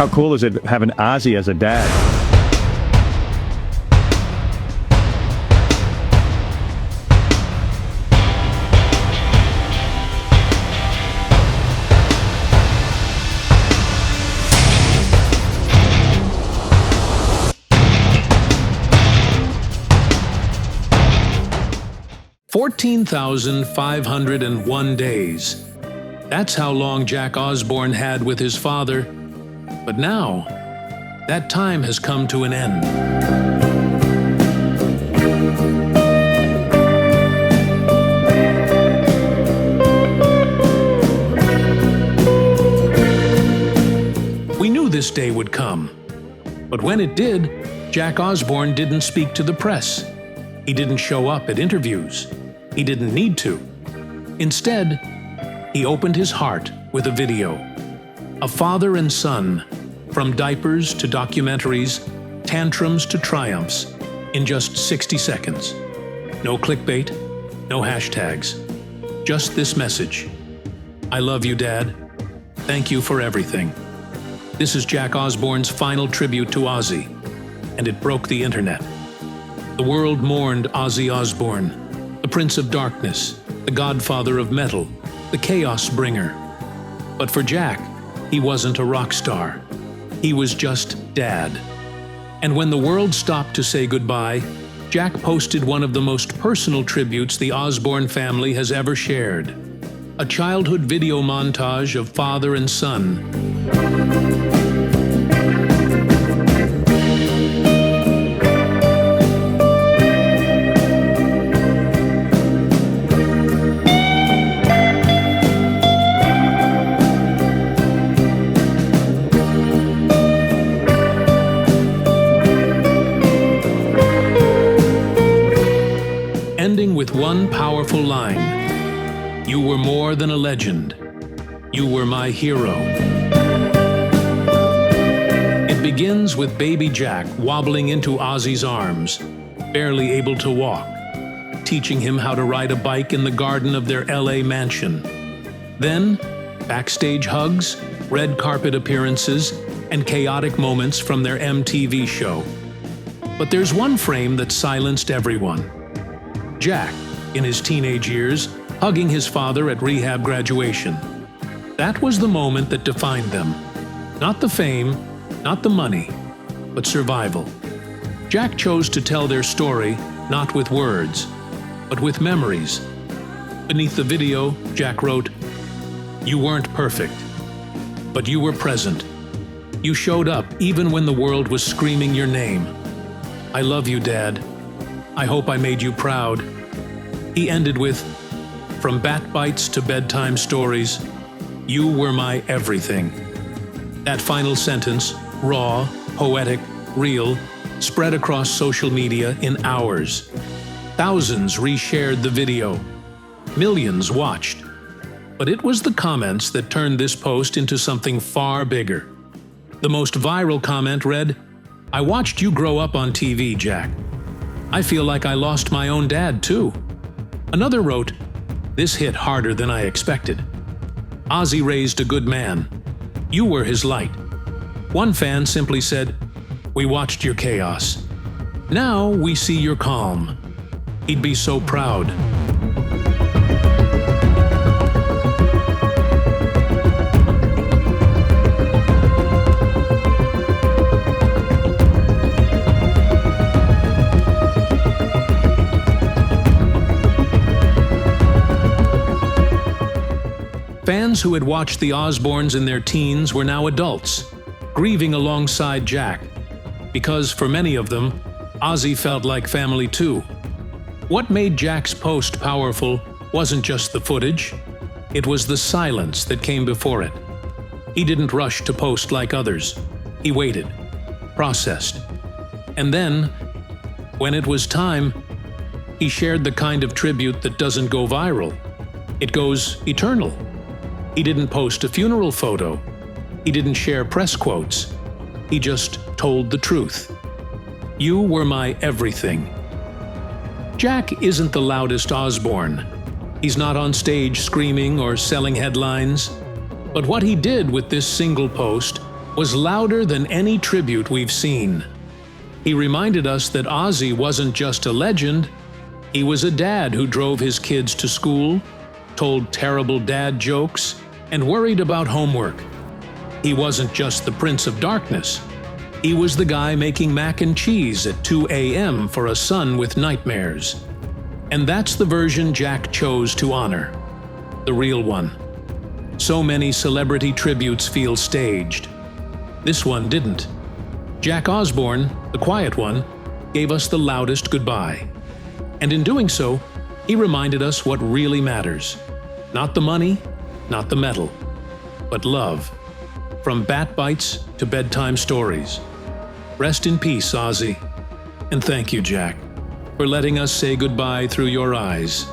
How cool is it having Ozzy as a dad? "14,501 days. That's how long Jack Osbourne had with his father. But now, that time has come to an end. We knew this day would come. But when it did, Jack Osbourne didn't speak to the press. He didn't show up at interviews. He didn't need to. Instead, he opened his heart with a video. A father and son, from diapers to documentaries, tantrums to triumphs, in just 60 seconds. No clickbait, no hashtags. Just this message. I love you, Dad. Thank you for everything. This is Jack Osbourne's final tribute to Ozzy, and it broke the internet. The world mourned Ozzy Osbourne, the Prince of Darkness, the godfather of metal, the chaos bringer. But for Jack, he wasn't a rock star. He was just Dad. And when the world stopped to say goodbye, Jack posted one of the most personal tributes the Osbourne family has ever shared. A childhood video montage of father and son. Ending with one powerful line. You were more than a legend. You were my hero. It begins with baby Jack wobbling into Ozzy's arms, barely able to walk, teaching him how to ride a bike in the garden of their LA mansion. Then, backstage hugs, red carpet appearances, and chaotic moments from their MTV show. But there's one frame that silenced everyone. Jack, in his teenage years, hugging his father at rehab graduation. That was the moment that defined them. Not the fame, not the money, but survival. Jack chose to tell their story not with words, but with memories. Beneath the video, Jack wrote, "You weren't perfect, but you were present. You showed up even when the world was screaming your name. I love you, Dad. I hope I made you proud." He ended with, "From bat bites to bedtime stories, you were my everything." That final sentence, raw, poetic, real, spread across social media in hours. Thousands reshared the video. Millions watched. But it was the comments that turned this post into something far bigger. The most viral comment read, "I watched you grow up on TV, Jack. I feel like I lost my own dad, too." Another wrote, "This hit harder than I expected. Ozzy raised a good man. You were his light." One fan simply said, "We watched your chaos. Now we see your calm. He'd be so proud." Fans who had watched the Osbournes in their teens were now adults, grieving alongside Jack, because for many of them, Ozzy felt like family too. What made Jack's post powerful wasn't just the footage, it was the silence that came before it. He didn't rush to post like others. He waited, processed, and then, when it was time, he shared the kind of tribute that doesn't go viral. It goes eternal. He didn't post a funeral photo. He didn't share press quotes. He just told the truth. You were my everything. Jack isn't the loudest Osbourne. He's not on stage screaming or selling headlines. But what he did with this single post was louder than any tribute we've seen. He reminded us that Ozzy wasn't just a legend, he was a dad who drove his kids to school, told terrible dad jokes, and worried about homework. He wasn't just the Prince of Darkness. He was the guy making mac and cheese at 2 a.m. for a son with nightmares. And that's the version Jack chose to honor. The real one. So many celebrity tributes feel staged. This one didn't. Jack Osbourne, the quiet one, gave us the loudest goodbye. And in doing so, he reminded us what really matters. Not the money, not the medal, but love. From bat bites to bedtime stories. Rest in peace, Ozzy. And thank you, Jack, for letting us say goodbye through your eyes.